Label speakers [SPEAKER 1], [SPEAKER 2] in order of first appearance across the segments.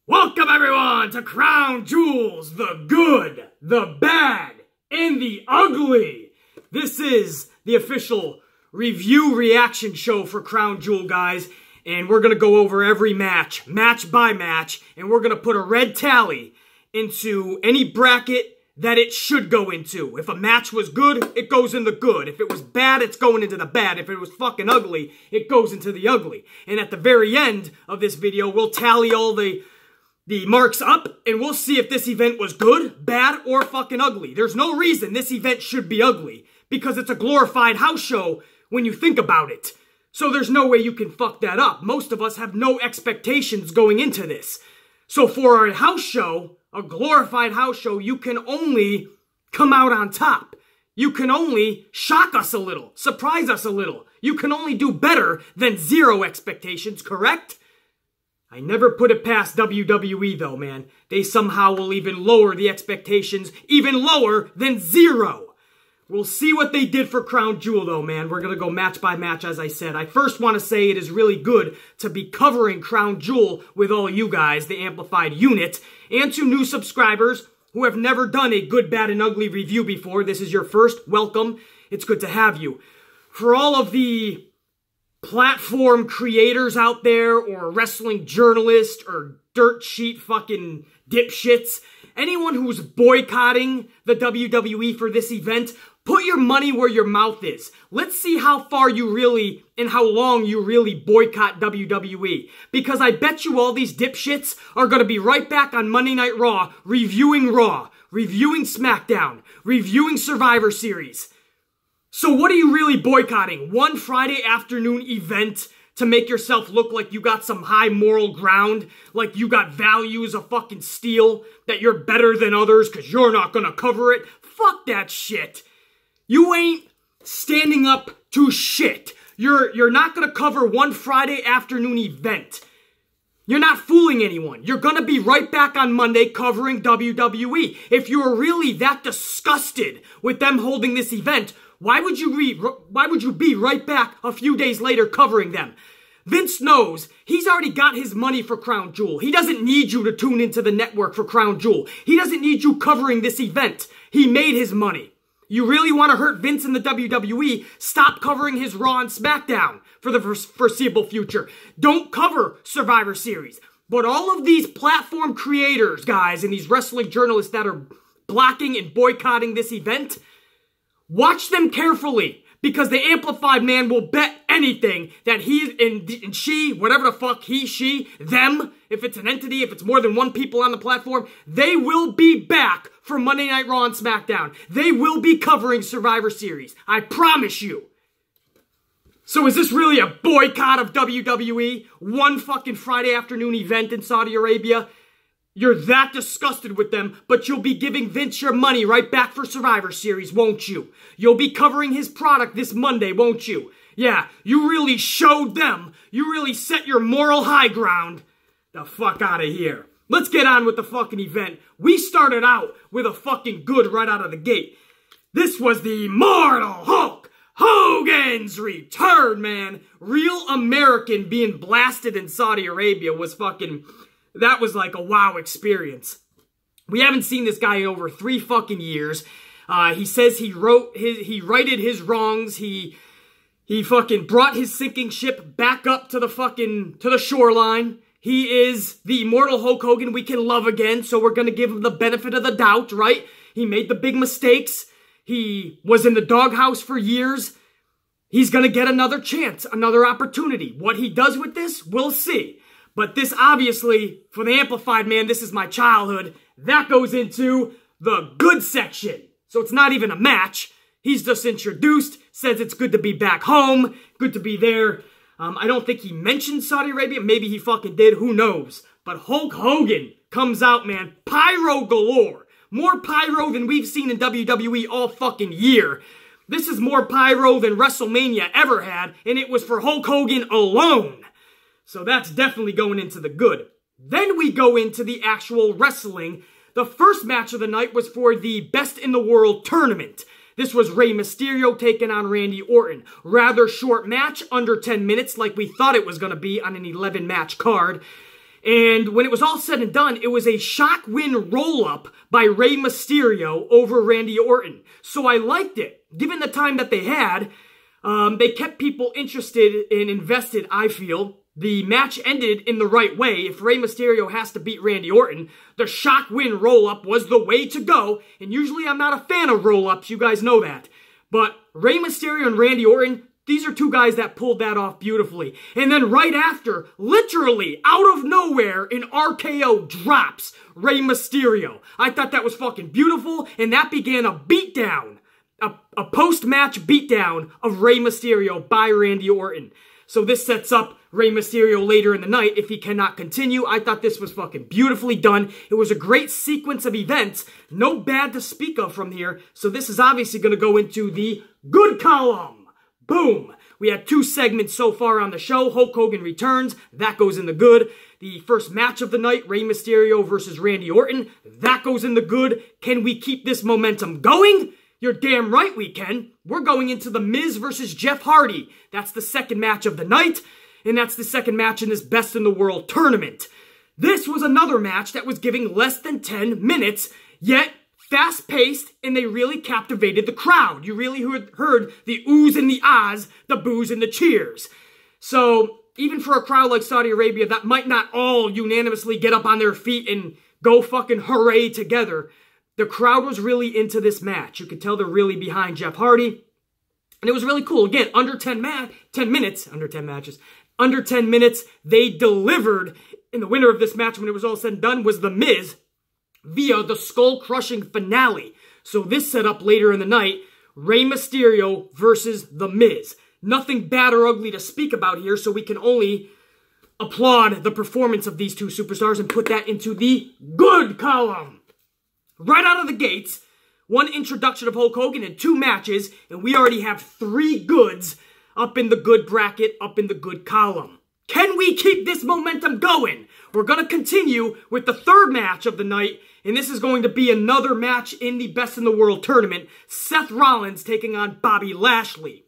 [SPEAKER 1] Welcome everyone to Crown Jewels, the good, the bad, and the ugly. This is the official review reaction show for Crown Jewel, guys. And we're going to go over every match, match by match. And we're going to put a red tally into any bracket that it should go into. If a match was good, it goes in the good. If it was bad, it's going into the bad. If it was fucking ugly, it goes into the ugly. And at the very end of this video, we'll tally all the marks up, and we'll see if this event was good, bad, or fucking ugly. There's no reason this event should be ugly, because it's a glorified house show when you think about it. So there's no way you can fuck that up. Most of us have no expectations going into this. So for a house show, a glorified house show, you can only come out on top. You can only shock us a little, surprise us a little. You can only do better than zero expectations, correct? I never put it past WWE though, man. They somehow will even lower the expectations, even lower than zero. We'll see what they did for Crown Jewel though, man. We're going to go match by match, as I said. I first want to say it is really good to be covering Crown Jewel with all you guys, the Amplified unit, and to new subscribers who have never done a good, bad, and ugly review before. This is your first. Welcome. It's good to have you. For all of the platform creators out there, or wrestling journalists, or dirt sheet fucking dipshits, anyone who's boycotting the WWE for this event, put your money where your mouth is. Let's see how far you really, and how long you really boycott WWE. Because I bet you all these dipshits are going to be right back on Monday Night Raw, reviewing SmackDown, reviewing Survivor Series. So what are you really boycotting? One Friday afternoon event to make yourself look like you got some high moral ground, like you got values of fucking steel, that you're better than others because you're not gonna cover it? Fuck that shit. You ain't standing up to shit. You're not gonna cover one Friday afternoon event. You're not fooling anyone. You're gonna be right back on Monday covering WWE. If you were really that disgusted with them holding this event, why would you be right back a few days later covering them? Vince knows he's already got his money for Crown Jewel. He doesn't need you to tune into the network for Crown Jewel. He doesn't need you covering this event. He made his money. You really want to hurt Vince in the WWE? Stop covering his Raw and SmackDown for the foreseeable future. Don't cover Survivor Series. But all of these platform creators, guys, and these wrestling journalists that are blocking and boycotting this event, watch them carefully, because the Amplified man will bet anything that he and she, whatever the fuck, he, she, them, if it's an entity, if it's more than one people on the platform, they will be back for Monday Night Raw and SmackDown. They will be covering Survivor Series. I promise you. So is this really a boycott of WWE? One fucking Friday afternoon event in Saudi Arabia? You're that disgusted with them, but you'll be giving Vince your money right back for Survivor Series, won't you? You'll be covering his product this Monday, won't you? Yeah, you really showed them. You really set your moral high ground. The fuck out of here. Let's get on with the fucking event. We started out with a fucking good right out of the gate. This was the Immortal Hulk Hogan's return, man. Real American being blasted in Saudi Arabia was fucking... That was like a wow experience. We haven't seen this guy in over 3 fucking years. He says he righted his wrongs. He fucking brought his sinking ship back up to the shoreline. He is the Immortal Hulk Hogan we can love again, so we're gonna give him the benefit of the doubt, right? He made the big mistakes. He was in the doghouse for years. He's gonna get another chance, another opportunity. What he does with this, we'll see. But this, obviously, for the Amplified man, this is my childhood. That goes into the good section. So it's not even a match. He's just introduced, says it's good to be back home, good to be there. I don't think he mentioned Saudi Arabia. Maybe he fucking did. Who knows? But Hulk Hogan comes out, man. Pyro galore. More pyro than we've seen in WWE all fucking year. This is more pyro than WrestleMania ever had, and it was for Hulk Hogan alone. So that's definitely going into the good. Then we go into the actual wrestling. The first match of the night was for the Best in the World tournament. This was Rey Mysterio taking on Randy Orton. Rather short match, under 10 minutes, like we thought it was going to be on an 11-match card. And when it was all said and done, it was a shock win roll-up by Rey Mysterio over Randy Orton. So I liked it. Given the time that they had, they kept people interested and invested, I feel. The match ended in the right way. If Rey Mysterio has to beat Randy Orton, the shock win roll-up was the way to go. And usually I'm not a fan of roll-ups, you guys know that. But Rey Mysterio and Randy Orton, these are two guys that pulled that off beautifully. And then right after, literally out of nowhere, an RKO drops Rey Mysterio. I thought that was fucking beautiful, and that began a beatdown, a post-match beatdown of Rey Mysterio by Randy Orton. So this sets up Rey Mysterio later in the night if he cannot continue. I thought this was fucking beautifully done. It was a great sequence of events. No bad to speak of from here. So this is obviously going to go into the good column. Boom! We had 2 segments so far on the show. Hulk Hogan returns. That goes in the good. The first match of the night, Rey Mysterio versus Randy Orton. That goes in the good. Can we keep this momentum going? You're damn right we can. We're going into The Miz versus Jeff Hardy. That's the second match of the night. And that's the second match in this Best in the World tournament. This was another match that was giving less than 10 minutes, yet fast-paced, and they really captivated the crowd. You really heard the oohs and the ahs, the boos and the cheers. So, even for a crowd like Saudi Arabia that might not all unanimously get up on their feet and go fucking hooray together, the crowd was really into this match. You could tell they're really behind Jeff Hardy. And it was really cool. Again, under 10 minutes, they delivered. And the winner of this match, when it was all said and done, was The Miz, via the skull-crushing finale. So this set up later in the night, Rey Mysterio versus The Miz. Nothing bad or ugly to speak about here, so we can only applaud the performance of these two superstars and put that into the good column. Right out of the gates, 1 introduction of Hulk Hogan and 2 matches, and we already have 3 goods up in the good bracket, up in the good column. Can we keep this momentum going? We're going to continue with the 3rd match of the night, and this is going to be another match in the Best in the World tournament. Seth Rollins taking on Bobby Lashley.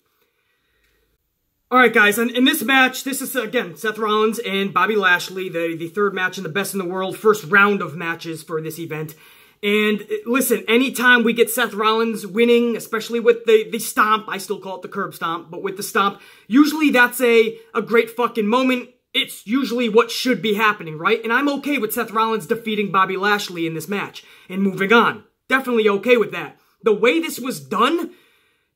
[SPEAKER 1] Alright guys, in this match, this is again Seth Rollins and Bobby Lashley, the 3rd match in the Best in the World, first round of matches for this event. And listen, anytime we get Seth Rollins winning, especially with the stomp, I still call it the curb stomp, but with the stomp, usually that's a great fucking moment. It's usually what should be happening, right? And I'm okay with Seth Rollins defeating Bobby Lashley in this match and moving on. Definitely okay with that. The way this was done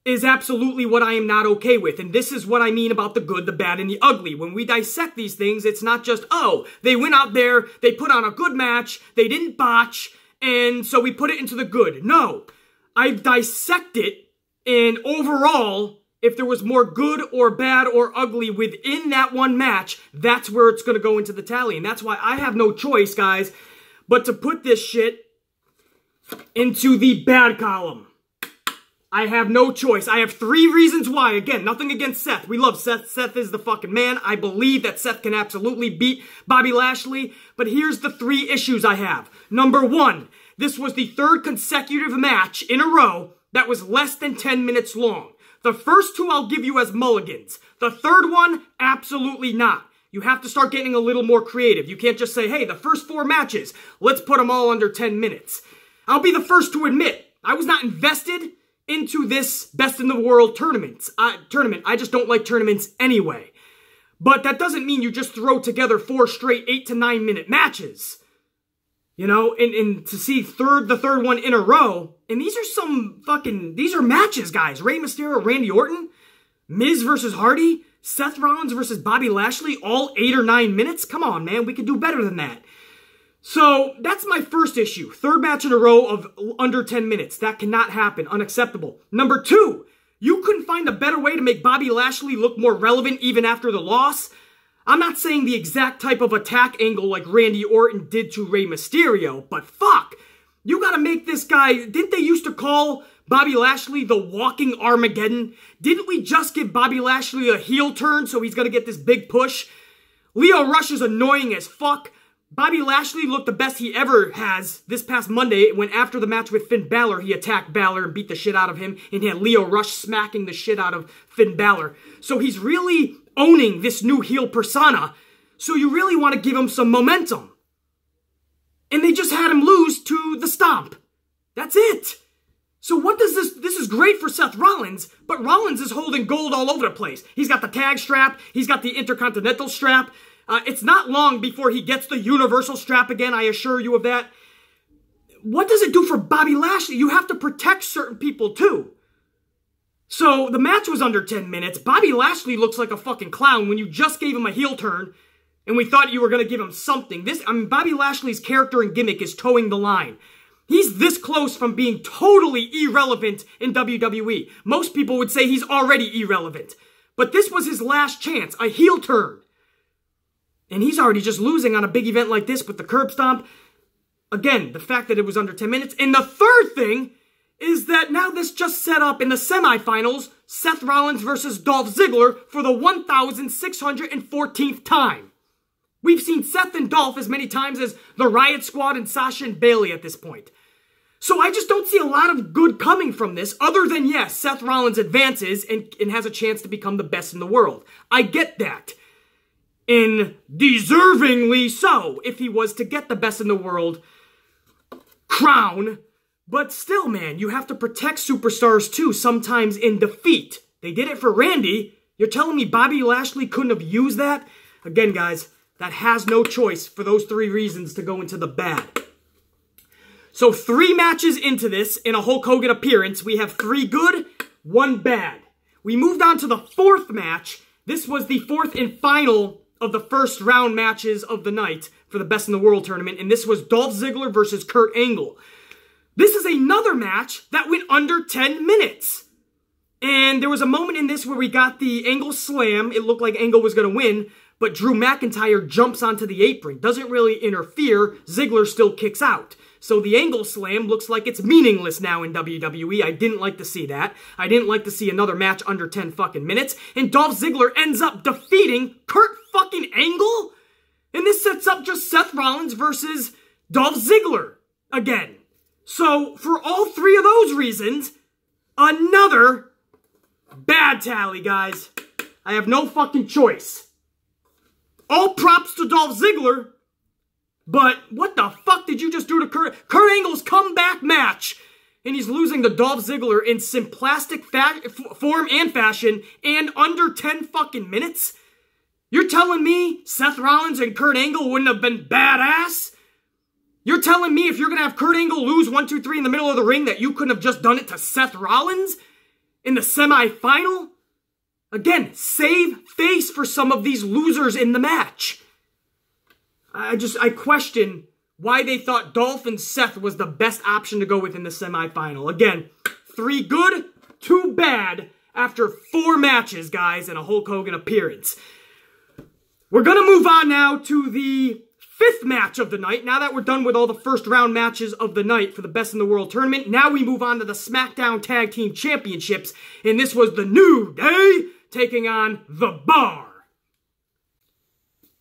[SPEAKER 1] is absolutely what I am not okay with. And this is what I mean about the good, the bad, and the ugly. When we dissect these things, it's not just, oh, they went out there, they put on a good match, they didn't botch, and so we put it into the good. No, I dissect it, and overall, if there was more good or bad or ugly within that one match, that's where it's going to go into the tally. And that's why I have no choice, guys, but to put this shit into the bad column. I have no choice. I have 3 reasons why. Again, nothing against Seth. We love Seth. Seth is the fucking man. I believe that Seth can absolutely beat Bobby Lashley. But here's the 3 issues I have. Number 1, this was the 3rd consecutive match in a row that was less than 10 minutes long. The first 2 I'll give you as mulligans. The 3rd one, absolutely not. You have to start getting a little more creative. You can't just say, hey, the first 4 matches, let's put them all under 10 minutes. I'll be the first to admit, I was not invested into this Best in the World tournament. I just don't like tournaments anyway. But that doesn't mean you just throw together 4 straight 8 to 9 minute matches. You know, and to see the third one in a row, and these are matches, guys. Rey Mysterio, Randy Orton, Miz versus Hardy, Seth Rollins versus Bobby Lashley, all 8 or 9 minutes. Come on, man, we could do better than that. So, that's my first issue. 3rd match in a row of under 10 minutes. That cannot happen. Unacceptable. Number 2, you couldn't find a better way to make Bobby Lashley look more relevant even after the loss. I'm not saying the exact type of attack angle like Randy Orton did to Rey Mysterio, but fuck. You gotta make this guy... Didn't they used to call Bobby Lashley the walking Armageddon? Didn't we just give Bobby Lashley a heel turn so he's gonna get this big push? Lio Rush is annoying as fuck. Bobby Lashley looked the best he ever has this past Monday when after the match with Finn Balor, he attacked Balor and beat the shit out of him, and he had Lio Rush smacking the shit out of Finn Balor. So he's really owning this new heel persona So you really want to give him some momentum. And they just had him lose to the Stomp. That's it. So what does this is great for Seth Rollins, but Rollins is holding gold all over the place. He's got the tag strap. He's got the Intercontinental strap. It's not long before he gets the Universal strap again, I assure you of that. What does it do for Bobby Lashley? You have to protect certain people too. So the match was under 10 minutes. Bobby Lashley looks like a fucking clown when you just gave him a heel turn and we thought you were going to give him something. Bobby Lashley's character and gimmick is towing the line. He's this close from being totally irrelevant in WWE. Most people would say he's already irrelevant. But this was his last chance, a heel turn. And he's already just losing on a big event like this with the curb stomp. Again, the fact that it was under 10 minutes. And the third thing is that now this just set up in the semifinals, Seth Rollins versus Dolph Ziggler for the 1,614th time. We've seen Seth and Dolph as many times as the Riot Squad and Sasha and Bayley at this point. So I just don't see a lot of good coming from this, other than, yes, Seth Rollins advances and has a chance to become the best in the world. I get that. And deservingly so, if he was to get the best in the world crown. But still, man, you have to protect superstars too, sometimes in defeat. They did it for Randy. You're telling me Bobby Lashley couldn't have used that? Again, guys, that has no choice for those 3 reasons to go into the bad. So 3 matches into this, in a Hulk Hogan appearance, we have 3 good, 1 bad. We moved on to the 4th match. This was the 4th and final of the first round matches of the night for the Best in the World tournament, and this was Dolph Ziggler versus Kurt Angle. This is another match that went under 10 minutes. And there was a moment in this where we got the Angle slam. It looked like Angle was going to win, but Drew McIntyre jumps onto the apron. Doesn't really interfere. Ziggler still kicks out. So the Angle slam looks like it's meaningless now in WWE. I didn't like to see that. I didn't like to see another match under 10 fucking minutes. And Dolph Ziggler ends up defeating Kurt fucking Angle? And this sets up just Seth Rollins versus Dolph Ziggler again. So for all 3 of those reasons, another bad tally, guys. I have no fucking choice. All props to Dolph Ziggler. But what the fuck did you just do to Kurt Angle's comeback match? And he's losing to Dolph Ziggler in simplistic form and fashion and under 10 fucking minutes? You're telling me Seth Rollins and Kurt Angle wouldn't have been badass? You're telling me if you're going to have Kurt Angle lose 1, 2, 3 in the middle of the ring that you couldn't have just done it to Seth Rollins in the semifinal? Again, save face for some of these losers in the match. I question why they thought Dolph and Seth was the best option to go with in the semifinal. Again, 3 good, 2 bad after 4 matches, guys, and a Hulk Hogan appearance. We're going to move on now to the 5th match of the night. Now that we're done with all the first round matches of the night for the Best in the World tournament, now we move on to the SmackDown Tag Team Championships, and this was the New Day taking on The Bar.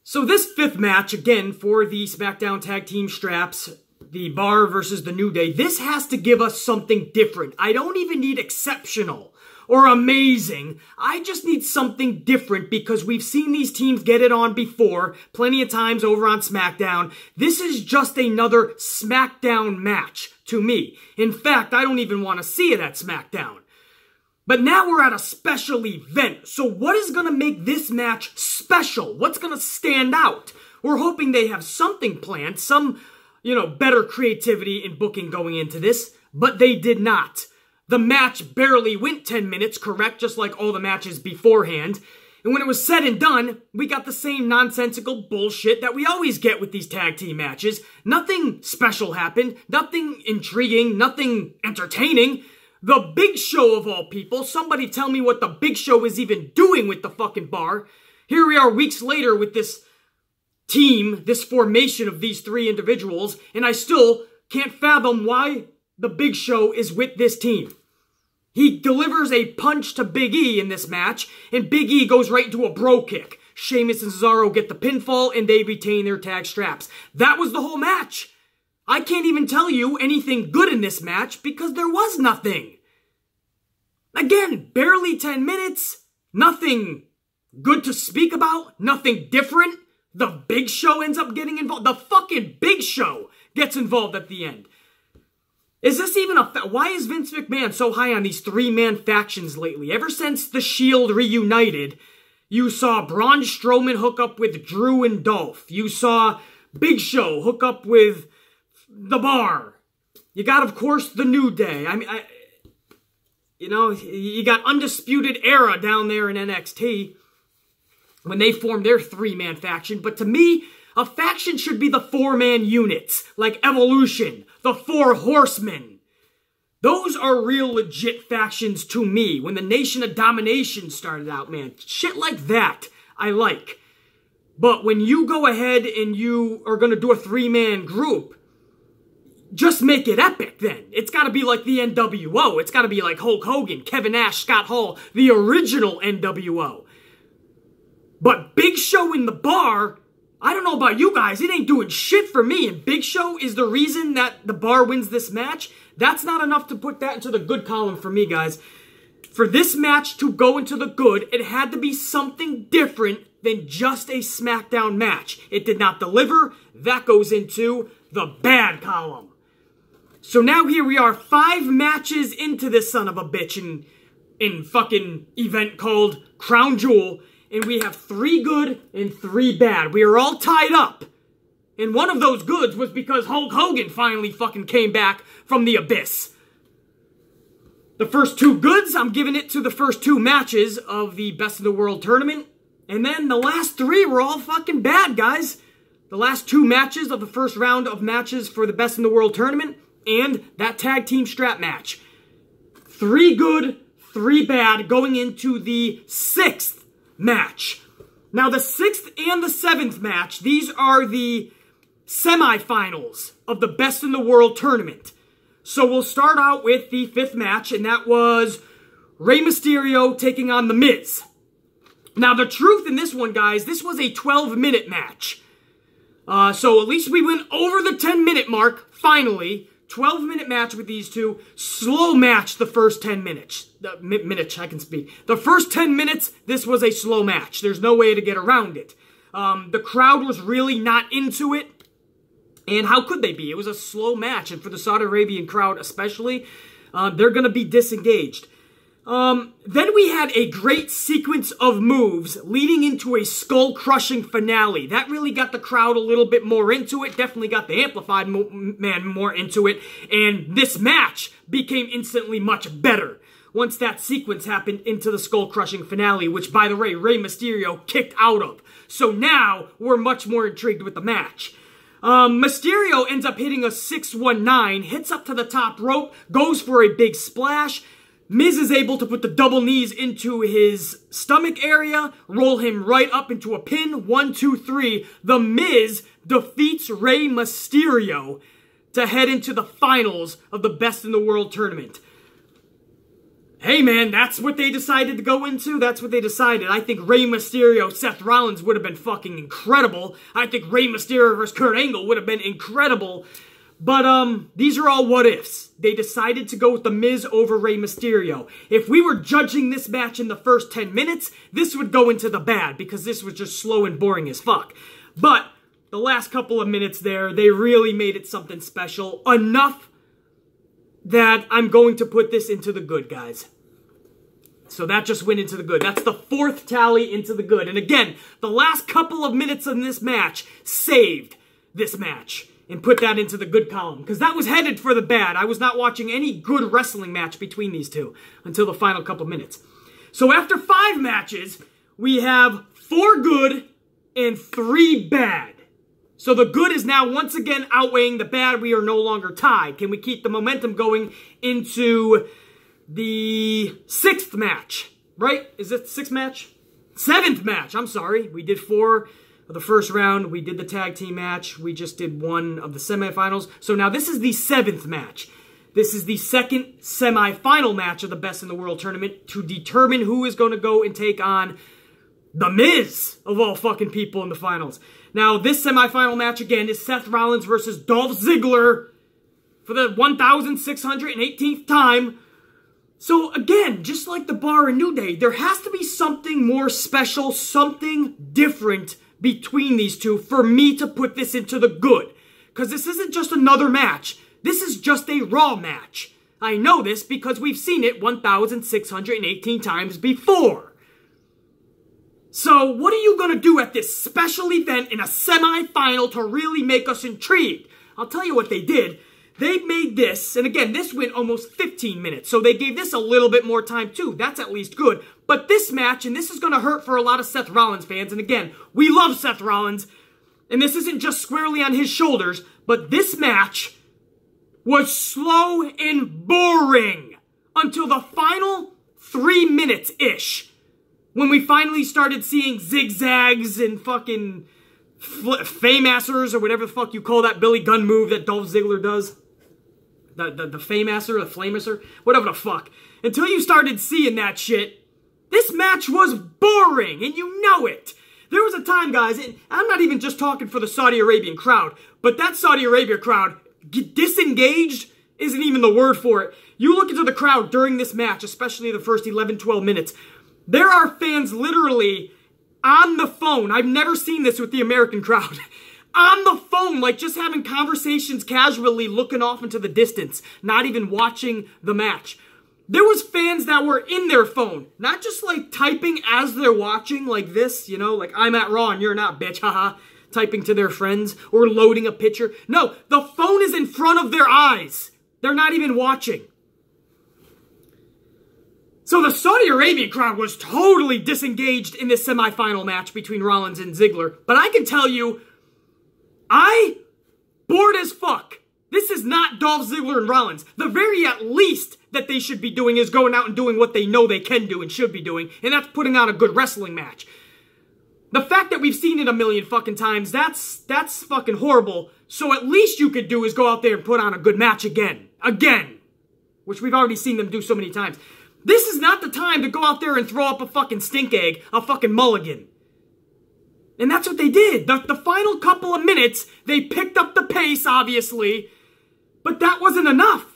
[SPEAKER 1] So this 5th match, again, for the SmackDown Tag Team straps, The Bar versus the New Day, this has to give us something different. I don't even need exceptional or amazing. I just need something different because we've seen these teams get it on before, plenty of times over on SmackDown. This is just another SmackDown match to me. In fact, I don't even want to see it at SmackDown. But now we're at a special event. So what is going to make this match special? What's going to stand out? We're hoping they have something planned, some, better creativity in booking going into this, but they did not. The match barely went 10 minutes, correct? Just like all the matches beforehand. And when it was said and done, we got the same nonsensical bullshit that we always get with these tag team matches. Nothing special happened, nothing intriguing, nothing entertaining. The Big Show of all people, somebody tell me what the Big Show is even doing with the fucking Bar. Here we are weeks later with this team, this formation of these 3 individuals, and I still can't fathom why the Big Show is with this team. He delivers a punch to Big E in this match, and Big E goes right into a bro kick. Sheamus and Cesaro get the pinfall, and they retain their tag straps. That was the whole match. I can't even tell you anything good in this match because there was nothing. Again, barely 10 minutes, nothing good to speak about, nothing different. The Big Show ends up getting involved. The fucking Big Show gets involved at the end. Is this even a... Why is Vince McMahon so high on these three-man factions lately? Ever since The Shield reunited, you saw Braun Strowman hook up with Drew and Dolph. You saw Big Show hook up with The Bar. You got, of course, The New Day. You know, you got Undisputed Era down there in NXT when they formed their three-man faction. But to me, a faction should be the four-man units, like Evolution, the Four Horsemen. Those are real legit factions to me. When the Nation of Domination started out, man, shit like that I like. But when you go ahead and you are going to do a three-man group, just make it epic then. It's got to be like the NWO. It's got to be like Hulk Hogan, Kevin Nash, Scott Hall, the original NWO. But Big Show in The Bar, I don't know about you guys, it ain't doing shit for me. And Big Show is the reason that The Bar wins this match. That's not enough to put that into the good column for me, guys. For this match to go into the good, it had to be something different than just a SmackDown match. It did not deliver. That goes into the bad column. So now here we are, 5 matches into this son of a bitch in fucking event called Crown Jewel. And we have 3 good and 3 bad. We are all tied up. And one of those goods was because Hulk Hogan finally fucking came back from the abyss. The first 2 goods, I'm giving it to the first 2 matches of the Best in the World tournament. And then the last 3 were all fucking bad, guys. The last 2 matches of the first round of matches for the Best in the World tournament and that tag team strap match. 3 good, 3 bad going into the 6th match. Now the 6th and the 7th match, these are the semifinals of the Best in the World tournament. So we'll start out with the 5th match, and that was Rey Mysterio taking on The Miz. Now the truth in this one, guys, this was a 12-minute match. So at least we went over the 10-minute mark, finally. 12-minute match with these two. Slow match the first 10 minutes. I can speak. The first 10 minutes, this was a slow match. There's no way to get around it. The crowd was really not into it. And how could they be? It was a slow match. And for the Saudi Arabian crowd especially, they're going to be disengaged. Then we had a great sequence of moves leading into a skull-crushing finale. That really got the crowd a little bit more into it. Definitely got the Amplified man more into it. And this match became instantly much better once that sequence happened into the skull-crushing finale, which, by the way, Rey Mysterio kicked out of. So now we're much more intrigued with the match. Mysterio ends up hitting a 619, hits up to the top rope, goes for a big splash. Miz is able to put the double knees into his stomach area, roll him right up into a pin. 1, 2, 3. The Miz defeats Rey Mysterio to head into the finals of the Best in the World tournament. Hey man, that's what they decided to go into. That's what they decided. I think Rey Mysterio, Seth Rollins would have been fucking incredible. I think Rey Mysterio versus Kurt Angle would have been incredible. But, these are all what-ifs. They decided to go with The Miz over Rey Mysterio. If we were judging this match in the first 10 minutes, this would go into the bad, because this was just slow and boring as fuck. But, the last couple of minutes there, they really made it something special. Enough that I'm going to put this into the good, guys. So that just went into the good. That's the 4th tally into the good. And again, the last couple of minutes in this match saved this match. And put that into the good column. Because that was headed for the bad. I was not watching any good wrestling match between these two. Until the final couple minutes. So after 5 matches, we have 4 good and 3 bad. So the good is now once again outweighing the bad. We are no longer tied. Can we keep the momentum going into the 6th match? Right? Is it the 6th match? 7th match. I'm sorry. We did 4... of the first round, we did the tag team match. We just did 1 of the semifinals. So now this is the 7th match. This is the 2nd semifinal match of the Best in the World tournament to determine who is going to go and take on The Miz, of all fucking people, in the finals. Now, this semifinal match, again, is Seth Rollins versus Dolph Ziggler for the 1,618th time. So, again, just like The Bar and New Day, there has to be something more special, something different between these two for me to put this into the good. Because this isn't just another match. This is just a Raw match. I know this because we've seen it 1,618 times before. So what are you going to do at this special event in a semi-final to really make us intrigued? I'll tell you what they did. They made this, and again, this went almost 15 minutes, so they gave this a little bit more time too. That's at least good. But this match, and this is going to hurt for a lot of Seth Rollins fans, and again, we love Seth Rollins, and this isn't just squarely on his shoulders, but this match was slow and boring until the final 3 minutes-ish, when we finally started seeing zigzags and fucking Fameassers, or whatever the fuck you call that Billy Gunn move that Dolph Ziggler does. The Fameasser, the Flameasser, whatever the fuck. Until you started seeing that shit, this match was boring, and you know it. There was a time, guys, and I'm not even just talking for the Saudi Arabian crowd, but that Saudi Arabia crowd, disengaged isn't even the word for it. You look into the crowd during this match, especially the first 11, 12 minutes, there are fans literally on the phone. I've never seen this with the American crowd. On the phone, like just having conversations casually, looking off into the distance, not even watching the match. There was fans that were in their phone, not just like typing as they're watching like this, you know, like I'm at Raw and you're not, bitch, haha, typing to their friends or loading a picture. No, the phone is in front of their eyes. They're not even watching. So the Saudi Arabian crowd was totally disengaged in this semifinal match between Rollins and Ziggler. But I can tell you, I bored as fuck. This is not Dolph Ziggler and Rollins. The very at least that they should be doing is going out and doing what they know they can do and should be doing, and that's putting on a good wrestling match. The fact that we've seen it a million fucking times, that's fucking horrible. So at least you could do is go out there and put on a good match again. Again. Which we've already seen them do so many times. This is not the time to go out there and throw up a fucking stink egg, a fucking mulligan. And that's what they did. The final couple of minutes, they picked up the pace, obviously. But that wasn't enough.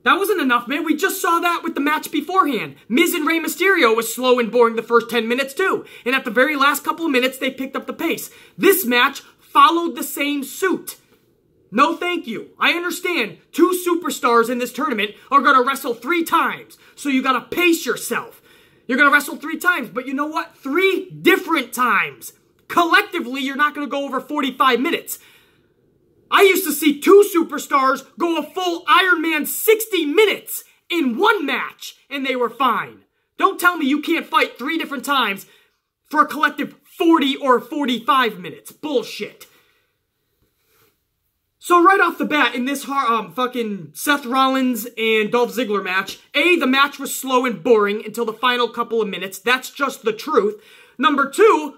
[SPEAKER 1] That wasn't enough, man. We just saw that with the match beforehand. Miz and Rey Mysterio was slow and boring the first 10 minutes, too. And at the very last couple of minutes, they picked up the pace. This match followed the same suit. No thank you. I understand 2 superstars in this tournament are going to wrestle 3 times. So you got to pace yourself. You're going to wrestle 3 times, but you know what? 3 different times. Collectively, you're not going to go over 45 minutes. I used to see 2 superstars go a full Iron Man 60 minutes in one match, and they were fine. Don't tell me you can't fight 3 different times for a collective 40 or 45 minutes. Bullshit. So right off the bat, in this fucking Seth Rollins and Dolph Ziggler match, the match was slow and boring until the final couple of minutes. That's just the truth. Number 2,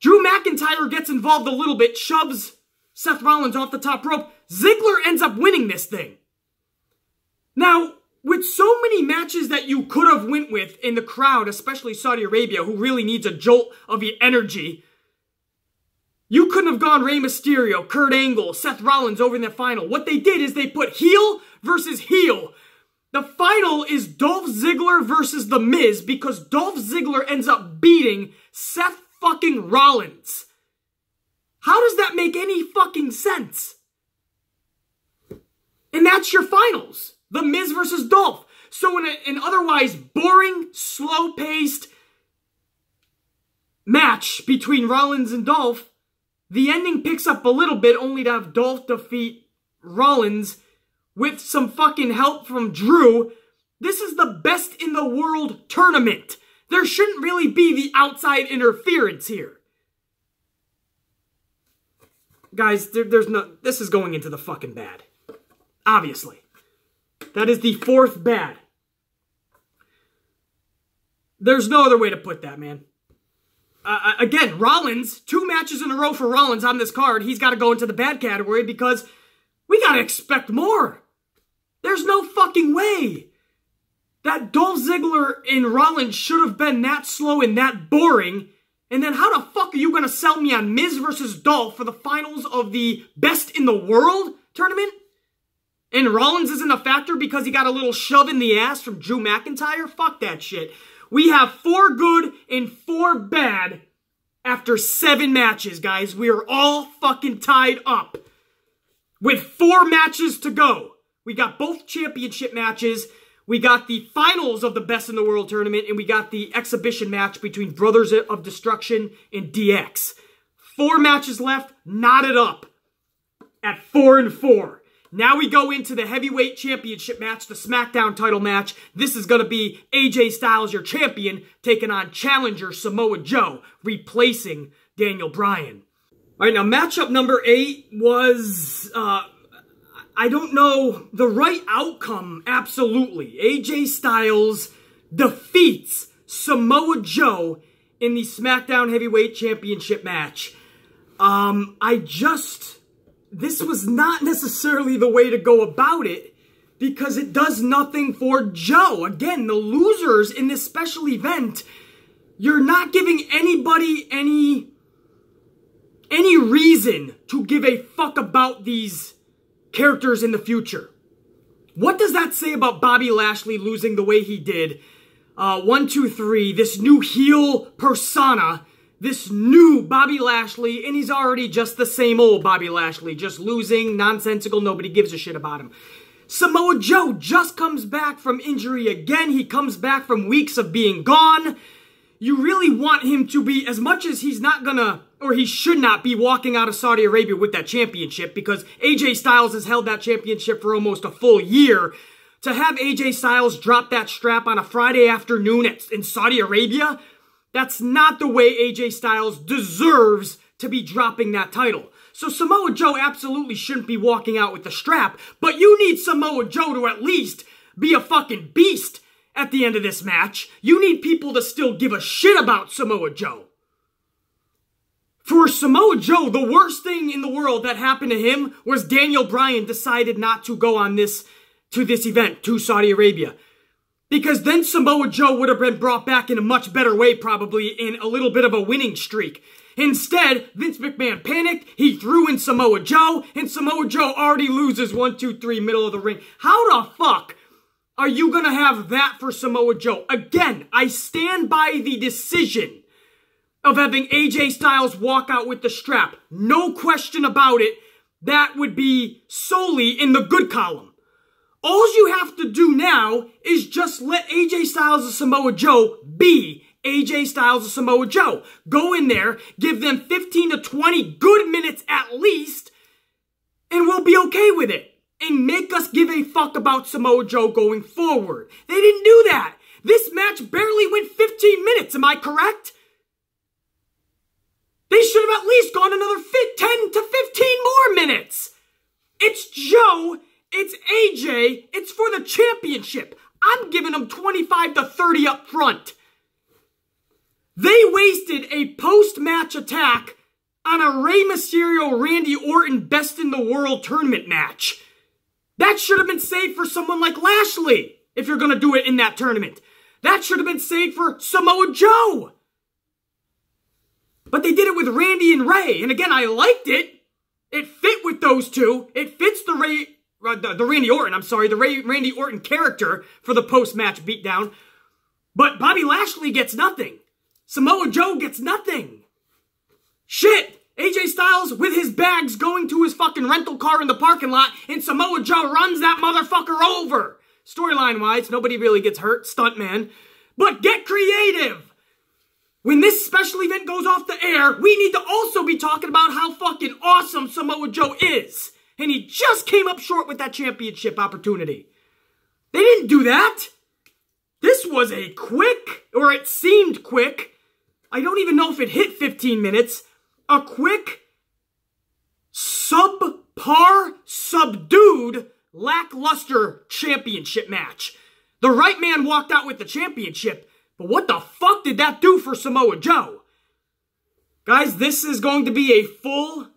[SPEAKER 1] Drew McIntyre gets involved a little bit, shoves Seth Rollins off the top rope. Ziggler ends up winning this thing. Now, with so many matches that you could have went with in the crowd, especially Saudi Arabia, who really needs a jolt of energy, you couldn't have gone Rey Mysterio, Kurt Angle, Seth Rollins over in the final. What they did is they put heel versus heel. The final is Dolph Ziggler versus The Miz because Dolph Ziggler ends up beating Seth fucking Rollins. How does that make any fucking sense? And that's your finals. The Miz versus Dolph. So in an otherwise boring, slow-paced match between Rollins and Dolph, the ending picks up a little bit, only to have Dolph defeat Rollins with some fucking help from Drew. This is the best in the world tournament. There shouldn't really be the outside interference here. Guys, this is going into the fucking bad. Obviously. That is the 4th bad. There's no other way to put that, man. Again, Rollins, 2 matches in a row for Rollins on this card. He's got to go into the bad category because we got to expect more. There's no fucking way that Dolph Ziggler and Rollins should have been that slow and that boring. And then how the fuck are you going to sell me on Miz versus Dolph for the finals of the Best in the World tournament? And Rollins isn't a factor because he got a little shove in the ass from Drew McIntyre? Fuck that shit. We have 4 good and 4 bad after 7 matches, guys. We are all fucking tied up with 4 matches to go. We got both championship matches. We got the finals of the Best in the World tournament, and we got the exhibition match between Brothers of Destruction and DX. 4 matches left, knotted up at 4-4. Now we go into the heavyweight championship match, the SmackDown title match. This is going to be AJ Styles, your champion, taking on challenger Samoa Joe, replacing Daniel Bryan. All right, now matchup number 8 was, I don't know, the right outcome, absolutely. AJ Styles defeats Samoa Joe in the SmackDown Heavyweight Championship match. This was not necessarily the way to go about it because it does nothing for Joe. Again, the losers in this special event, you're not giving anybody any reason to give a fuck about these characters in the future. What does that say about Bobby Lashley losing the way he did? 1, 2, 3, this new heel persona, this new Bobby Lashley, and he's already just the same old Bobby Lashley, just losing, nonsensical, nobody gives a shit about him. Samoa Joe just comes back from injury again. He comes back from weeks of being gone. You really want him to be, as much as he's not gonna, or he should not be walking out of Saudi Arabia with that championship, because AJ Styles has held that championship for almost a full year. To have AJ Styles drop that strap on a Friday afternoon in Saudi Arabia, that's not the way AJ Styles deserves to be dropping that title. So Samoa Joe absolutely shouldn't be walking out with the strap, but you need Samoa Joe to at least be a fucking beast at the end of this match. You need people to still give a shit about Samoa Joe. For Samoa Joe, the worst thing in the world that happened to him was Daniel Bryan decided not to go on this event to Saudi Arabia. Because then Samoa Joe would have been brought back in a much better way, probably in a little bit of a winning streak. Instead, Vince McMahon panicked, he threw in Samoa Joe, and Samoa Joe already loses 1, 2, 3, middle of the ring. How the fuck are you going to have that for Samoa Joe? Again, I stand by the decision of having AJ Styles walk out with the strap. No question about it, that would be solely in the good column. All you have to do now is just let AJ Styles and Samoa Joe be AJ Styles and Samoa Joe. Go in there, give them 15 to 20 good minutes at least, and we'll be okay with it. And make us give a fuck about Samoa Joe going forward. They didn't do that. This match barely went 15 minutes, am I correct? They should have at least gone another 10 to 15 more minutes. It's Joe, it's AJ, it's for the championship. I'm giving them 25 to 30 up front. They wasted a post-match attack on a Rey Mysterio-Randy Orton Best in the World tournament match. That should have been saved for someone like Lashley, if you're going to do it in that tournament. That should have been saved for Samoa Joe. But they did it with Randy and Rey, and again, I liked it. It fit with those two. It fits the Randy Orton character for the post-match beatdown. But Bobby Lashley gets nothing. Samoa Joe gets nothing. Shit. AJ Styles with his bags going to his fucking rental car in the parking lot, and Samoa Joe runs that motherfucker over. Storyline-wise, nobody really gets hurt, stuntman. But get creative. When this special event goes off the air, we need to also be talking about how fucking awesome Samoa Joe is. And he just came up short with that championship opportunity. They didn't do that. This was a quick, or it seemed quick. I don't even know if it hit 15 minutes. A quick, subpar, subdued, lackluster championship match. The right man walked out with the championship, but what the fuck did that do for Samoa Joe? Guys, this is going to be a full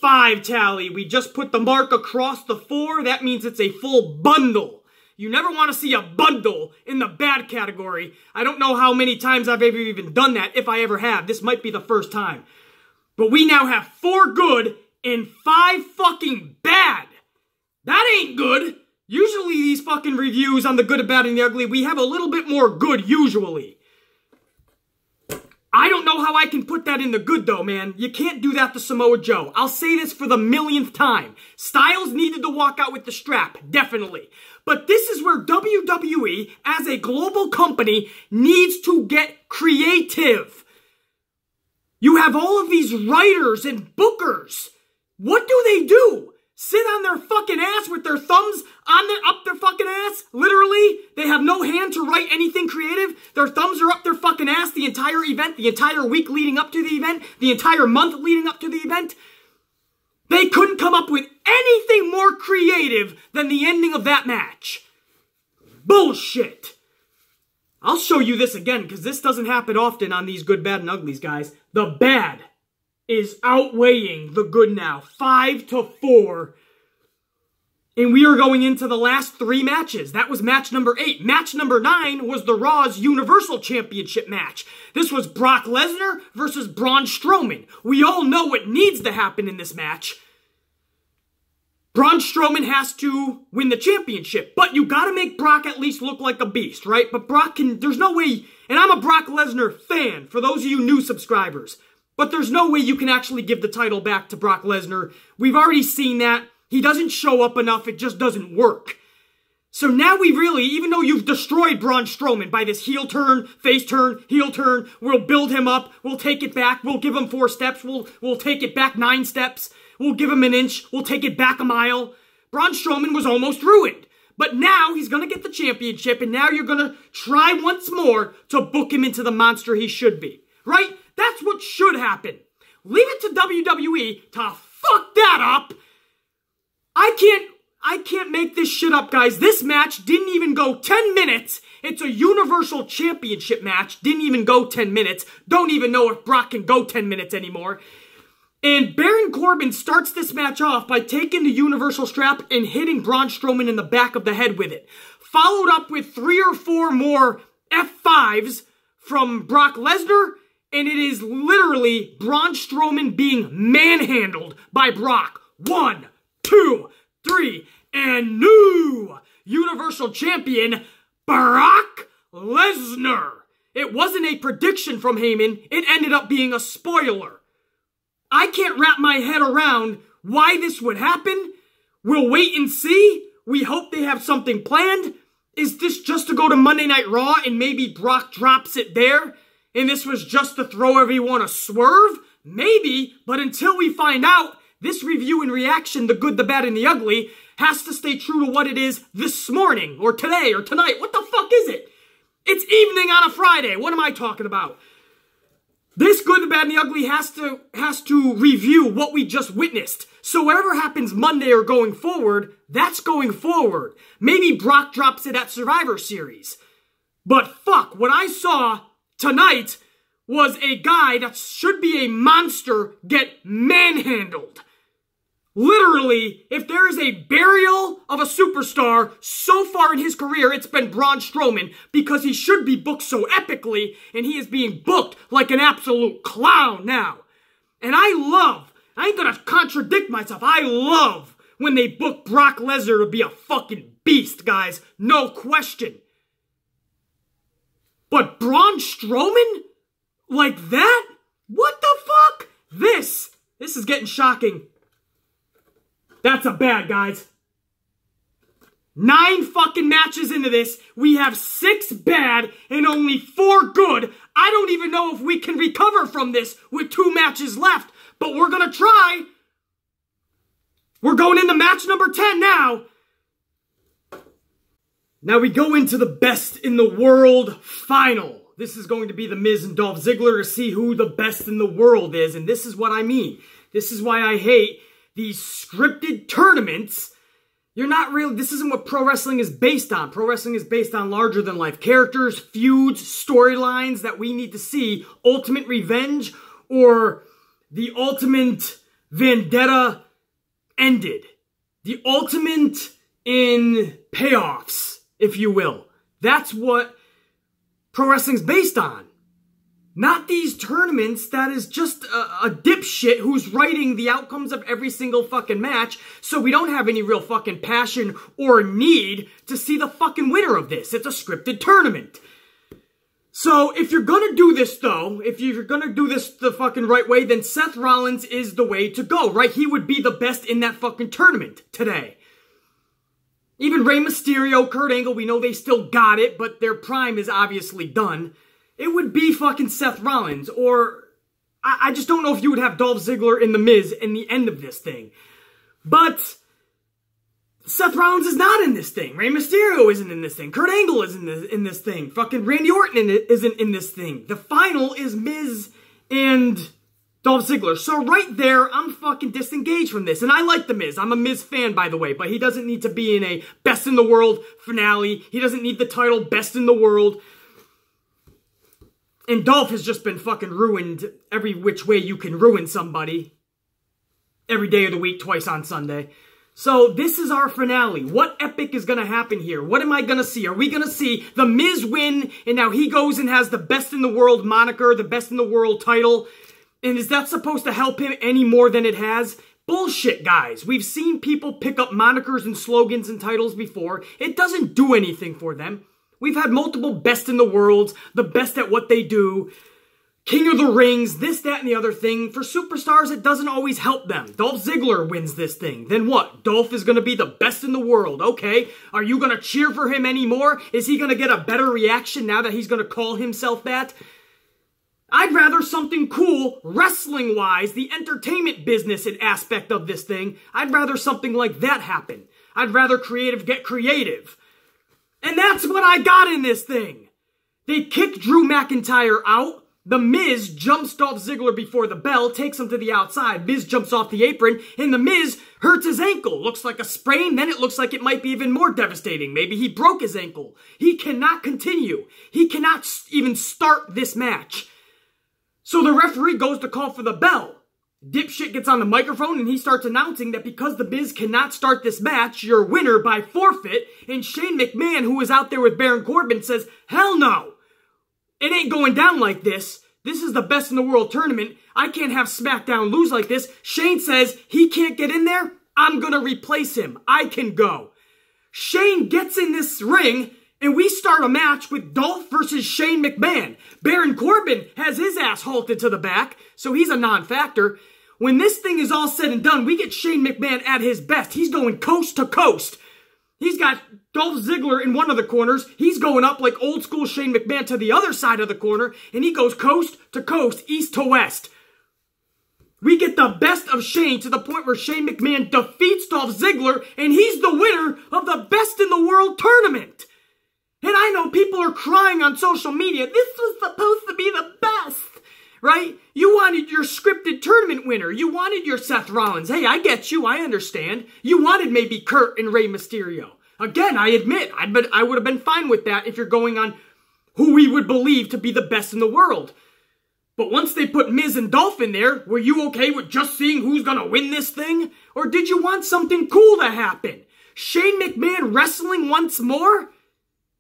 [SPEAKER 1] 5 tally. We just put the mark across the 4. That means it's a full bundle. You never want to see a bundle in the bad category. I don't know how many times I've ever even done that, if I ever have. This might be the first time. But we now have 4 good and 5 fucking bad. That ain't good. Usually these fucking reviews on the good, the bad, and the ugly, we have a little bit more good usually. I don't know know how I can put that in the good, though, man. You can't do that to Samoa Joe. I'll say this for the millionth time. Styles needed to walk out with the strap, definitely. But this is where WWE, as a global company, needs to get creative. You have all of these writers and bookers. What do they do? Sit on their fucking ass with their thumbs up their fucking ass? Literally? They have no hand to write anything creative? Their thumbs are up their fucking ass the entire event, the entire week leading up to the event, the entire month leading up to the event? They couldn't come up with anything more creative than the ending of that match. Bullshit. I'll show you this again, because this doesn't happen often on these good, bad, and uglies, guys. The bad is outweighing the good now. 5-4. And we are going into the last 3 matches. That was match number 8. Match number 9 was the Raw's Universal Championship match. This was Brock Lesnar versus Braun Strowman. We all know what needs to happen in this match. Braun Strowman has to win the championship, but you gotta make Brock at least look like a beast, right? But Brock there's no way, and I'm a Brock Lesnar fan, for those of you new subscribers, but there's no way you can actually give the title back to Brock Lesnar. We've already seen that. He doesn't show up enough. It just doesn't work. So now we really, even though you've destroyed Braun Strowman by this heel turn, face turn, heel turn, we'll build him up. We'll take it back. We'll give him 4 steps. We'll take it back 9 steps. We'll give him an inch. We'll take it back a mile. Braun Strowman was almost ruined. But now he's going to get the championship, and now you're going to try once more to book him into the monster he should be. Right? That's what should happen. Leave it to WWE to fuck that up. I can't make this shit up, guys. This match didn't even go 10 minutes. It's a Universal Championship match. Didn't even go 10 minutes. Don't even know if Brock can go 10 minutes anymore. And Baron Corbin starts this match off by taking the Universal strap and hitting Braun Strowman in the back of the head with it. Followed up with 3 or 4 more F5s from Brock Lesnar. And it is literally Braun Strowman being manhandled by Brock. 1, 2, 3, and new Universal Champion, Brock Lesnar. It wasn't a prediction from Heyman. It ended up being a spoiler. I can't wrap my head around why this would happen. We'll wait and see. We hope they have something planned. Is this just to go to Monday Night Raw and maybe Brock drops it there? And this was just to throw everyone a swerve? Maybe, but until we find out, this review and reaction, the good, the bad, and the ugly, has to stay true to what it is this morning, or today, or tonight. What the fuck is it? It's evening on a Friday. What am I talking about? This good, the bad, and the ugly has to review what we just witnessed. So whatever happens Monday or going forward, that's going forward. Maybe Brock drops it at Survivor Series. But fuck, what I saw tonight was a guy that should be a monster get manhandled. Literally, if there is a burial of a superstar so far in his career, it's been Braun Strowman, because he should be booked so epically, and he is being booked like an absolute clown now. And I ain't gonna contradict myself, I love when they book Brock Lesnar to be a fucking beast, guys. No question. But Braun Strowman? Like that? What the fuck? This is getting shocking. That's a bad, guys. 9 fucking matches into this. We have 6 bad and only 4 good. I don't even know if we can recover from this with 2 matches left. But we're gonna try. We're going into match number 10 now. Now we go into the best in the world final. This is going to be The Miz and Dolph Ziggler to see who the best in the world is. And this is what I mean. This is why I hate these scripted tournaments. This isn't what pro wrestling is based on. Pro wrestling is based on larger than life characters, feuds, storylines that we need to see. Ultimate revenge or the ultimate vendetta ended. The ultimate in payoffs, if you will. That's what pro wrestling's based on. Not these tournaments that is just a dipshit who's writing the outcomes of every single fucking match, so we don't have any real fucking passion or need to see the fucking winner of this. It's a scripted tournament. So, if you're gonna do this, though, if you're gonna do this the fucking right way, then Seth Rollins is the way to go, right? He would be the best in that fucking tournament today. Even Rey Mysterio, Kurt Angle, we know they still got it, but their prime is obviously done. It would be fucking Seth Rollins, or I just don't know if you would have Dolph Ziggler and The Miz in the end of this thing. But Seth Rollins is not in this thing. Rey Mysterio isn't in this thing. Kurt Angle isn't in this thing. Fucking Randy Orton isn't in this thing. The final is Miz and Dolph Ziggler. So right there, I'm fucking disengaged from this. And I like The Miz. I'm a Miz fan, by the way. But he doesn't need to be in a Best in the World finale. He doesn't need the title Best in the World. And Dolph has just been fucking ruined every which way you can ruin somebody. Every day of the week, twice on Sunday. So this is our finale. What epic is going to happen here? What am I going to see? Are we going to see The Miz win and now he goes and has the Best in the World moniker, the Best in the World title? And is that supposed to help him any more than it has? Bullshit, guys. We've seen people pick up monikers and slogans and titles before. It doesn't do anything for them. We've had multiple Best in the Worlds, the best at what they do, King of the Rings, this, that, and the other thing. For superstars, it doesn't always help them. Dolph Ziggler wins this thing. Then what? Dolph is going to be the best in the world. Okay. Are you going to cheer for him anymore? Is he going to get a better reaction now that he's going to call himself that? I'd rather something cool, wrestling-wise, the entertainment business and aspect of this thing. I'd rather something like that happen. I'd rather creative get creative. And that's what I got in this thing. They kick Drew McIntyre out. The Miz jumps Dolph Ziggler before the bell, takes him to the outside. Miz jumps off the apron, and the Miz hurts his ankle. Looks like a sprain, then it looks like it might be even more devastating. Maybe he broke his ankle. He cannot continue. He cannot even start this match. So the referee goes to call for the bell. Dipshit gets on the microphone and he starts announcing that because the Miz cannot start this match, your winner by forfeit. And Shane McMahon, who is out there with Baron Corbin, says, hell no. It ain't going down like this. This is the Best in the World tournament. I can't have SmackDown lose like this. Shane says he can't get in there. I'm going to replace him. I can go. Shane gets in this ring and we start a match with Dolph versus Shane McMahon. Baron Corbin has his ass halted to the back, so he's a non-factor. When this thing is all said and done, we get Shane McMahon at his best. He's going coast to coast. He's got Dolph Ziggler in one of the corners. He's going up like old school Shane McMahon to the other side of the corner, and he goes coast to coast, east to west. We get the best of Shane to the point where Shane McMahon defeats Dolph Ziggler, and he's the winner of the Best in the World tournament. And I know people are crying on social media. This was supposed to be the best, right? You wanted your scripted tournament winner. You wanted your Seth Rollins. Hey, I get you. I understand. You wanted maybe Kurt and Rey Mysterio. Again, I admit, I would have been fine with that if you're going on who we would believe to be the best in the world. But once they put Miz and Dolph in there, were you okay with just seeing who's going to win this thing? Or did you want something cool to happen? Shane McMahon wrestling once more?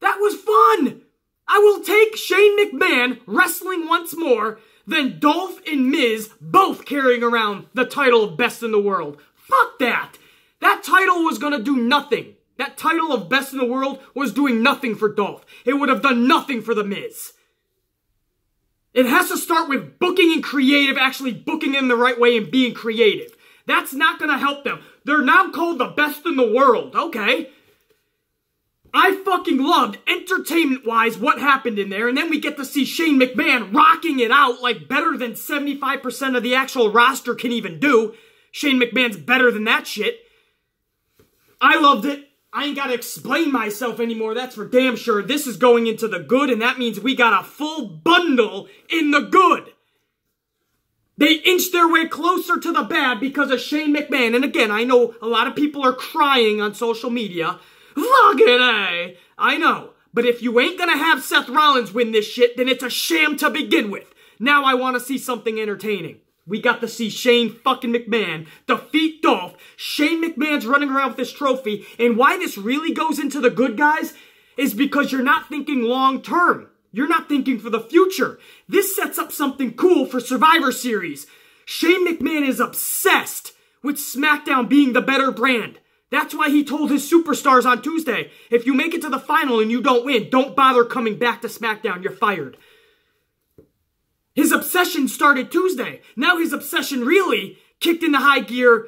[SPEAKER 1] That was fun! I will take Shane McMahon wrestling once more than Dolph and Miz both carrying around the title of Best in the World. Fuck that! That title was gonna do nothing. That title of Best in the World was doing nothing for Dolph. It would have done nothing for The Miz. It has to start with booking and creative, actually booking in the right way and being creative. That's not gonna help them. They're now called the Best in the World, okay? I fucking loved, entertainment-wise, what happened in there, and then we get to see Shane McMahon rocking it out like better than 75% of the actual roster can even do. Shane McMahon's better than that shit. I loved it. I ain't gotta explain myself anymore, that's for damn sure. This is going into the good, and that means we got a full bundle in the good. They inched their way closer to the bad because of Shane McMahon, and again, I know a lot of people are crying on social media. Fucking A! I know. But if you ain't gonna have Seth Rollins win this shit, then it's a sham to begin with. Now I want to see something entertaining. We got to see Shane fucking McMahon defeat Dolph. Shane McMahon's running around with this trophy. And why this really goes into the good, guys, is because you're not thinking long term. You're not thinking for the future. This sets up something cool for Survivor Series. Shane McMahon is obsessed with SmackDown being the better brand. That's why he told his superstars on Tuesday, if you make it to the final and you don't win, don't bother coming back to SmackDown, you're fired. His obsession started Tuesday. Now his obsession really kicked into high gear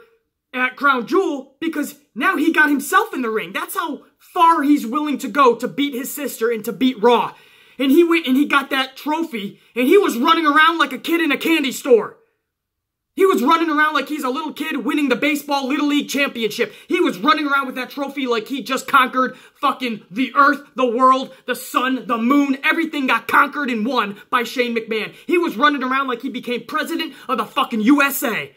[SPEAKER 1] at Crown Jewel because now he got himself in the ring. That's how far he's willing to go to beat his sister and to beat Raw. And he went and he got that trophy and he was running around like a kid in a candy store. He was running around like he's a little kid winning the baseball Little League championship. He was running around with that trophy like he just conquered fucking the earth, the world, the sun, the moon. Everything got conquered and won by Shane McMahon. He was running around like he became president of the fucking USA.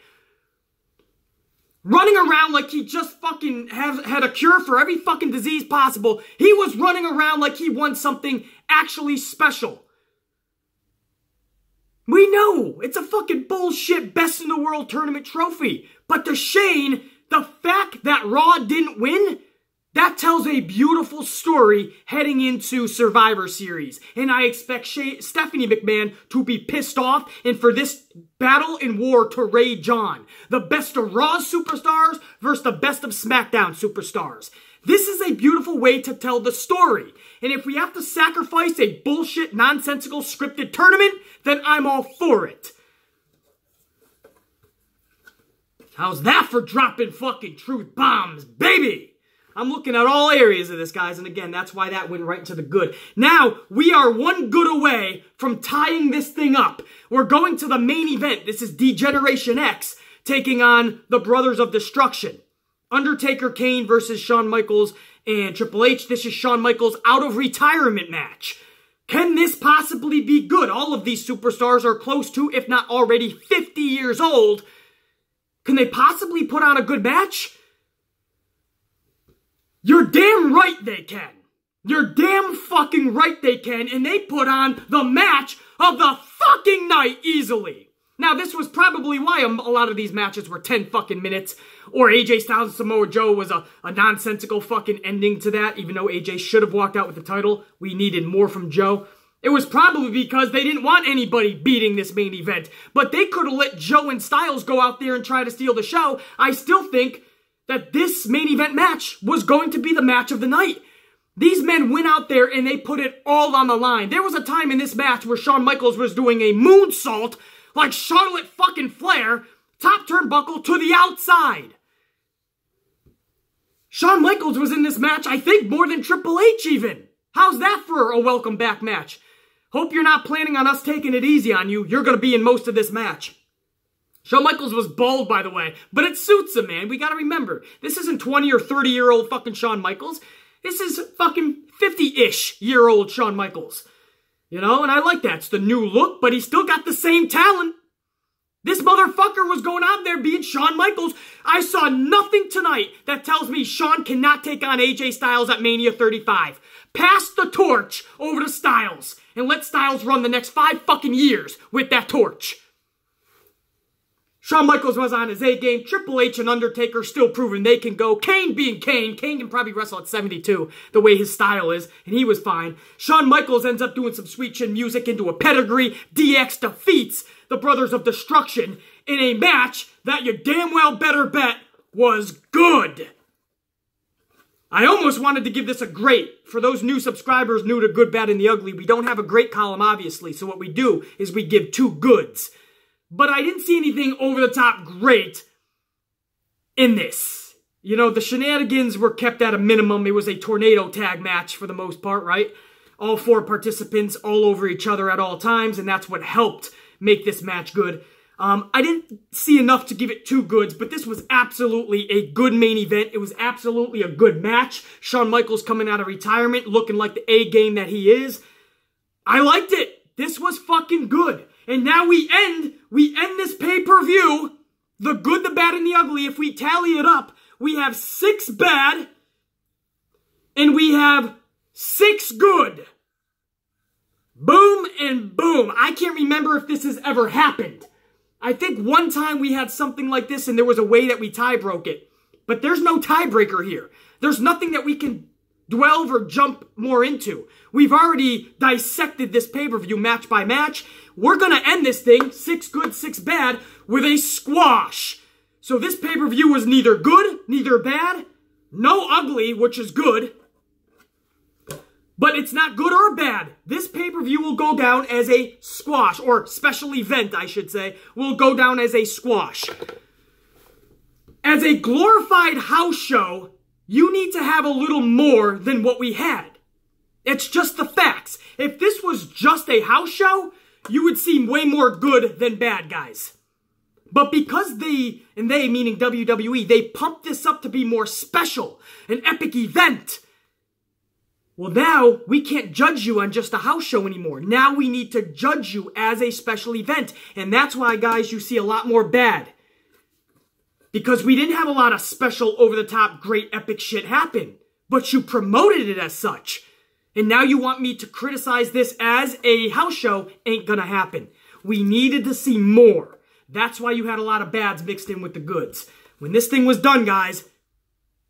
[SPEAKER 1] Running around like he just fucking had a cure for every fucking disease possible. He was running around like he won something actually special. We know it's a fucking bullshit best in the world tournament trophy. But to Shane, the fact that Raw didn't win, that tells a beautiful story heading into Survivor Series. And I expect Stephanie McMahon to be pissed off and for this battle and war to rage on. The best of Raw superstars versus the best of SmackDown superstars. This is a beautiful way to tell the story. And if we have to sacrifice a bullshit, nonsensical, scripted tournament, then I'm all for it. How's that for dropping fucking truth bombs, baby? I'm looking at all areas of this, guys, and again, that's why that went right into the good. Now, we are one good away from tying this thing up. We're going to the main event. This is DGeneration X taking on the Brothers of Destruction. Undertaker, Kane versus Shawn Michaels and Triple H. This is Shawn Michaels' out of retirement match. Can this possibly be good? All of these superstars are close to, if not already, 50 years old. Can they possibly put on a good match? You're damn right they can. You're damn fucking right they can. And they put on the match of the fucking night easily. Now, this was probably why a lot of these matches were 10 fucking minutes. Or AJ Styles and Samoa Joe was a nonsensical fucking ending to that. Even though AJ should have walked out with the title, we needed more from Joe. It was probably because they didn't want anybody beating this main event. But they could have let Joe and Styles go out there and try to steal the show. I still think that this main event match was going to be the match of the night. These men went out there and they put it all on the line. There was a time in this match where Shawn Michaels was doing a moonsault like Charlotte fucking Flair, top turnbuckle to the outside. Shawn Michaels was in this match, I think, more than Triple H even. How's that for a welcome back match? Hope you're not planning on us taking it easy on you. You're going to be in most of this match. Shawn Michaels was bald, by the way, but it suits him, man. We got to remember, this isn't 20 or 30-year-old fucking Shawn Michaels. This is fucking 50-ish-year-old Shawn Michaels. You know, and I like that. It's the new look, but he still got the same talent. This motherfucker was going out there being Shawn Michaels. I saw nothing tonight that tells me Shawn cannot take on AJ Styles at Mania 35. Pass the torch over to Styles and let Styles run the next 5 fucking years with that torch. Shawn Michaels was on his A game. Triple H and Undertaker still proving they can go. Kane being Kane. Kane can probably wrestle at 72, the way his style is, and he was fine. Shawn Michaels ends up doing some sweet chin music into a pedigree. DX defeats the Brothers of Destruction in a match that you damn well better bet was good. I almost wanted to give this a great. For those new subscribers new to Good, Bad, and the Ugly, we don't have a great column, obviously, so what we do is we give 2 goods. But I didn't see anything over-the-top great in this. You know, the shenanigans were kept at a minimum. It was a tornado tag match for the most part, right? All 4 participants all over each other at all times, and that's what helped make this match good. I didn't see enough to give it 2 goods, but this was absolutely a good main event. It was absolutely a good match. Shawn Michaels coming out of retirement, looking like the A-game that he is. I liked it. This was fucking good. And now we end this pay-per-view, the good, the bad, and the ugly. If we tally it up, we have 6 bad, and we have 6 good. Boom and boom. I can't remember if this has ever happened. I think one time we had something like this, and there was a way that we tie-broke it. But there's no tiebreaker here. There's nothing that we can delve or jump more into. We've already dissected this pay-per-view match by match. We're going to end this thing, 6 good, 6 bad, with a squash. So this pay-per-view was neither good, neither bad, no ugly, which is good. But it's not good or bad. This pay-per-view will go down as a squash, or special event, I should say, will go down as a squash. As a glorified house show, you need to have a little more than what we had. It's just the facts. If this was just a house show, you would see way more good than bad, guys. But because they meaning WWE, they pumped this up to be more special, an epic event. Well, now we can't judge you on just a house show anymore. Now we need to judge you as a special event. And that's why, guys, you see a lot more bad. Because we didn't have a lot of special, over-the-top, great, epic shit happen. But you promoted it as such. And now you want me to criticize this as a house show? Ain't gonna happen. We needed to see more. That's why you had a lot of bads mixed in with the goods. When this thing was done, guys,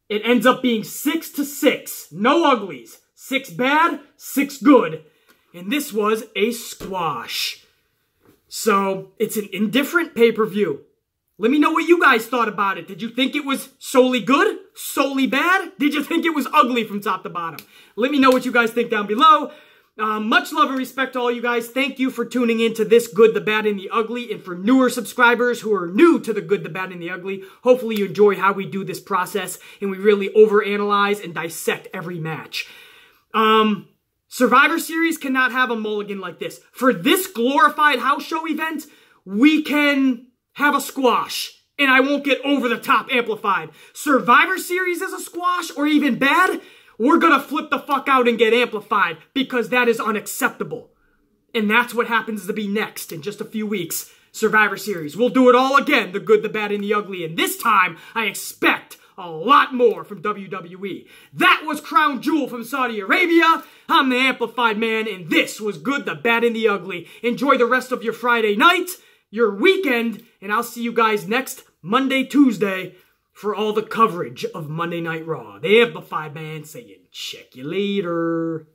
[SPEAKER 1] it ends up being 6-6. No uglies. 6 bad, 6 good. And this was a squash. So, it's an indifferent pay-per-view. Let me know what you guys thought about it. Did you think it was solely good? Solely bad? Did you think it was ugly from top to bottom? Let me know what you guys think down below. Much love and respect to all you guys. Thank you for tuning in to this Good, the Bad, and the Ugly. And for newer subscribers who are new to the Good, the Bad, and the Ugly, hopefully you enjoy how we do this process and we really overanalyze and dissect every match. Survivor Series cannot have a mulligan like this. For this glorified house show event, we can have a squash. And I won't get over the top amplified. Survivor Series is a squash or even bad, we're gonna flip the fuck out and get amplified because that is unacceptable. And that's what happens to be next in just a few weeks. Survivor Series. We'll do it all again. The Good, the Bad, and the Ugly. And this time, I expect a lot more from WWE. That was Crown Jewel from Saudi Arabia. I'm the Amplified Man, and this was Good, the Bad, and the Ugly. Enjoy the rest of your Friday night, your weekend, and I'll see you guys next Monday, Tuesday for all the coverage of Monday Night Raw. The Amplified Man saying, check you later.